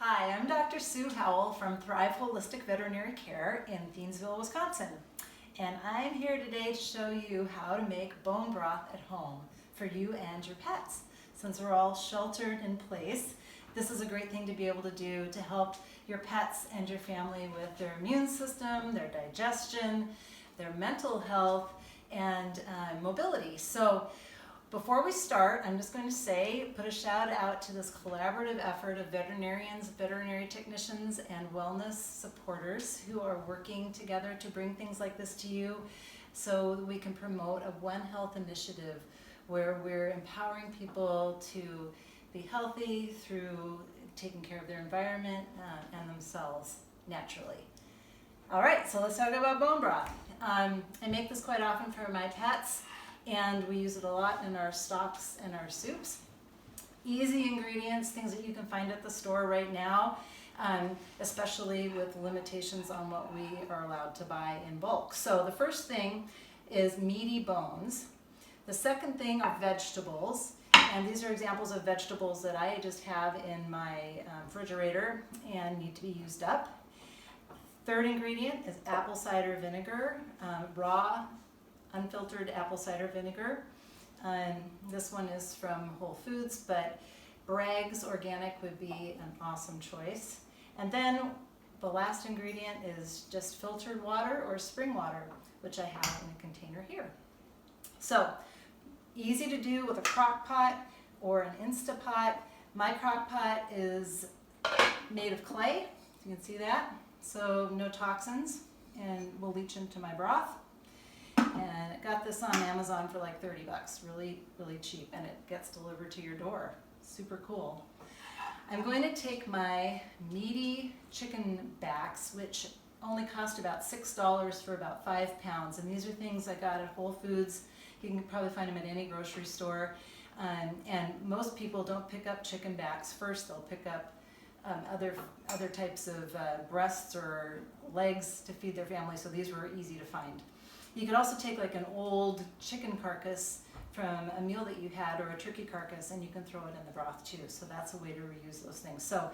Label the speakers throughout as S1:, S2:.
S1: Hi, I'm Dr. Sue Howell from Thrive Holistic Veterinary Care in Thiensville, Wisconsin. And I'm here today to show you how to make bone broth at home for you and your pets. Since we're all sheltered in place, this is a great thing to be able to do to help your pets and your family with their immune system, their digestion, their mental health, and mobility. So before we start, I'm just going to put a shout out to this collaborative effort of veterinarians, veterinary technicians, and wellness supporters who are working together to bring things like this to you so that we can promote a One Health initiative where we're empowering people to be healthy through taking care of their environment and themselves naturally. All right, so let's talk about bone broth. I make this quite often for my pets, and we use it a lot in our stocks and our soups. Easy ingredients, things that you can find at the store right now, especially with limitations on what we are allowed to buy in bulk. So the first thing is meaty bones. The second thing are vegetables, and these are examples of vegetables that I just have in my refrigerator and need to be used up. Third ingredient is apple cider vinegar, raw unfiltered apple cider vinegar. This one is from Whole Foods, but Bragg's Organic would be an awesome choice. And then the last ingredient is just filtered water or spring water, which I have in a container here. So easy to do with a crock pot or an Instapot. My crock pot is made of clay, you can see that, so no toxins, and will leach into my broth. And I got this on Amazon for like 30 bucks, really cheap, and it gets delivered to your door. Super cool. I'm going to take my meaty chicken backs, which only cost about $6 for about 5 pounds, and these are things I got at Whole Foods. You can probably find them at any grocery store, and most people don't pick up chicken backs first. They'll pick up other types of breasts or legs to feed their family, so these were easy to find. You could also take like an old chicken carcass from a meal that you had, or a turkey carcass, and you can throw it in the broth too. So that's a way to reuse those things. So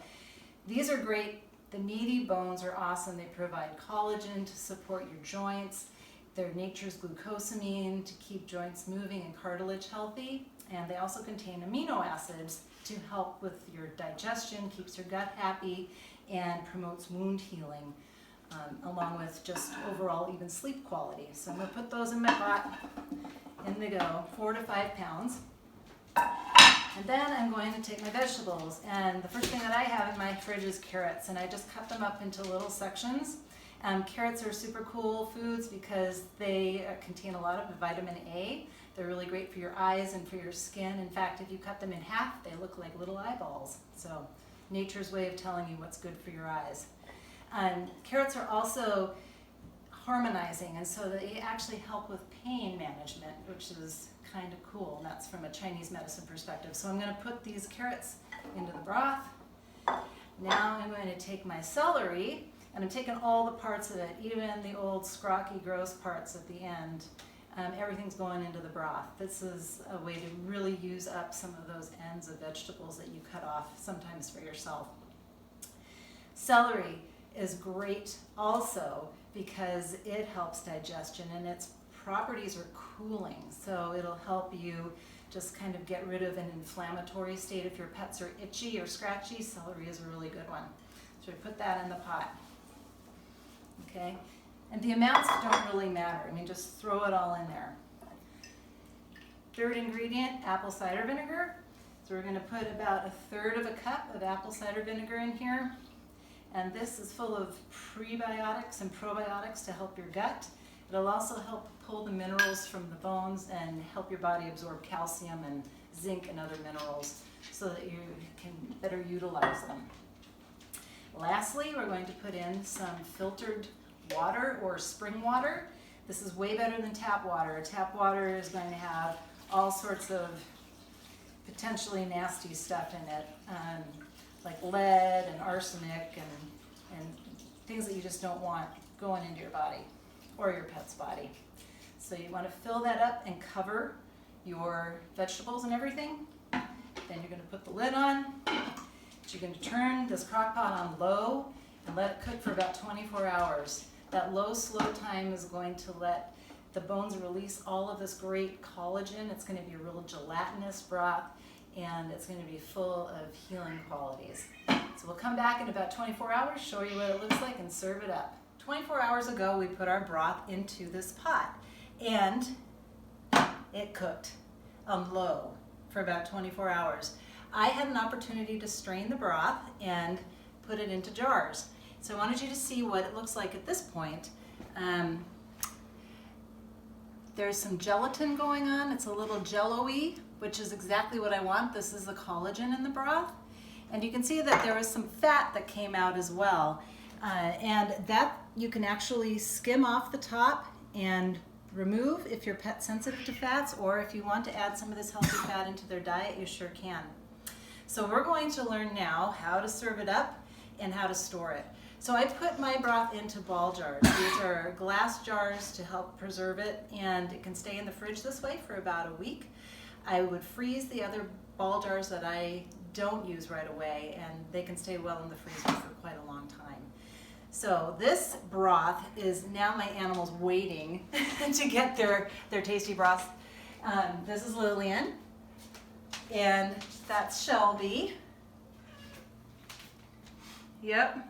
S1: these are great. The meaty bones are awesome. They provide collagen to support your joints. They're nature's glucosamine to keep joints moving and cartilage healthy. And they also contain amino acids to help with your digestion, keeps your gut happy, and promotes wound healing. Along with just overall even sleep quality. So I'm going to put those in my pot. In they go, 4 to 5 pounds. And then I'm going to take my vegetables. And the first thing that I have in my fridge is carrots, and I just cut them up into little sections. Carrots are super cool foods because they contain a lot of vitamin A. They're really great for your eyes and for your skin. In fact, if you cut them in half, they look like little eyeballs. So nature's way of telling you what's good for your eyes. Carrots are also harmonizing, and so they actually help with pain management, which is kind of cool, and that's from a Chinese medicine perspective. So I'm going to put these carrots into the broth. Now I'm going to take my celery, and I'm taking all the parts of it, even the old scrocky, gross parts at the end. Everything's going into the broth. This is a way to really use up some of those ends of vegetables that you cut off, sometimes for yourself. Celery is great also because it helps digestion, and its properties are cooling, so it'll help you just kind of get rid of an inflammatory state. If your pets are itchy or scratchy, celery is a really good one. So we put that in the pot. Okay, and the amounts don't really matter. I mean, just throw it all in there. Third ingredient, apple cider vinegar. So we're going to put about 1/3 of a cup of apple cider vinegar in here. And this is full of prebiotics and probiotics to help your gut. It'll also help pull the minerals from the bones and help your body absorb calcium and zinc and other minerals so that you can better utilize them. Lastly, we're going to put in some filtered water or spring water. This is way better than tap water. Tap water is going to have all sorts of potentially nasty stuff in it. Like lead and arsenic and things that you just don't want going into your body or your pet's body. So you want to fill that up and cover your vegetables and everything. Then you're going to put the lid on, But you're going to turn this crock pot on low and let it cook for about 24 hours. That low, slow time is going to let the bones release all of this great collagen. It's going to be a real gelatinous broth, and it's going to be full of healing qualities. So we'll come back in about 24 hours, show you what it looks like, and serve it up. 24 hours ago, we put our broth into this pot, and it cooked on low for about 24 hours. I had an opportunity to strain the broth and put it into jars. So I wanted you to see what it looks like at this point. There's some gelatin going on. It's a little jello-y, which is exactly what I want. This is the collagen in the broth. And you can see that there was some fat that came out as well. And that you can actually skim off the top and remove if you're pet sensitive to fats, or if you want to add some of this healthy fat into their diet, you sure can. So we're going to learn now how to serve it up and how to store it. So I put my broth into ball jars. These are glass jars to help preserve it, and it can stay in the fridge this way for about a week. I would freeze the other ball jars that I don't use right away, and they can stay well in the freezer for quite a long time. So this broth is now my animals waiting to get their tasty broth. This is Lillian, and that's Shelby. Yep.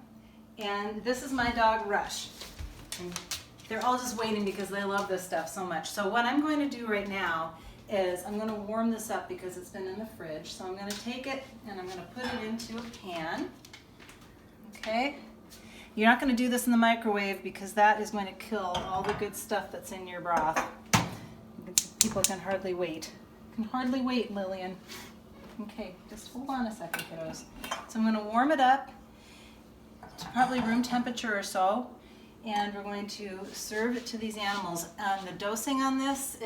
S1: And this is my dog Rush. And they're all just waiting because they love this stuff so much. So what I'm going to do right now is I'm going to warm this up because it's been in the fridge. So I'm going to take it and I'm going to put it into a pan. Okay. You're not going to do this in the microwave because that is going to kill all the good stuff that's in your broth. People can hardly wait. Can hardly wait, Lillian. Okay, just hold on a second, kiddos. So I'm going to warm it up to probably room temperature or so, and we're going to serve it to these animals. The dosing on this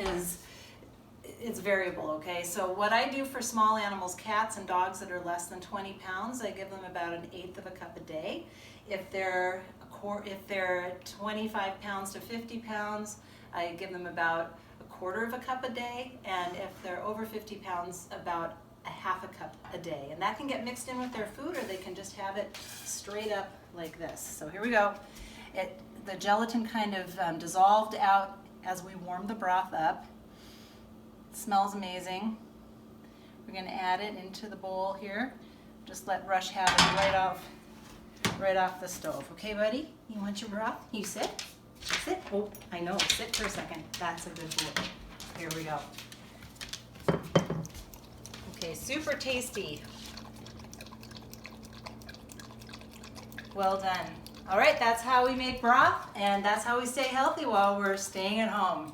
S1: it's variable, okay? So what I do for small animals, cats and dogs that are less than 20 pounds, I give them about 1/8 of a cup a day. If they're 25 pounds to 50 pounds, I give them about 1/4 of a cup a day, and if they're over 50 pounds, about 1/2 a cup a day. And that can get mixed in with their food, or they can just have it straight up like this. So here we go. The gelatin kind of dissolved out as we warmed the broth up. It smells amazing. We're going to add it into the bowl here. Just let Rush have it right off the stove. Okay, buddy? You want your broth? You sit? Sit? Oh, I know. Sit for a second. That's a good boy. Here we go. Okay, super tasty. Well done. All right, that's how we make broth, and that's how we stay healthy while we're staying at home.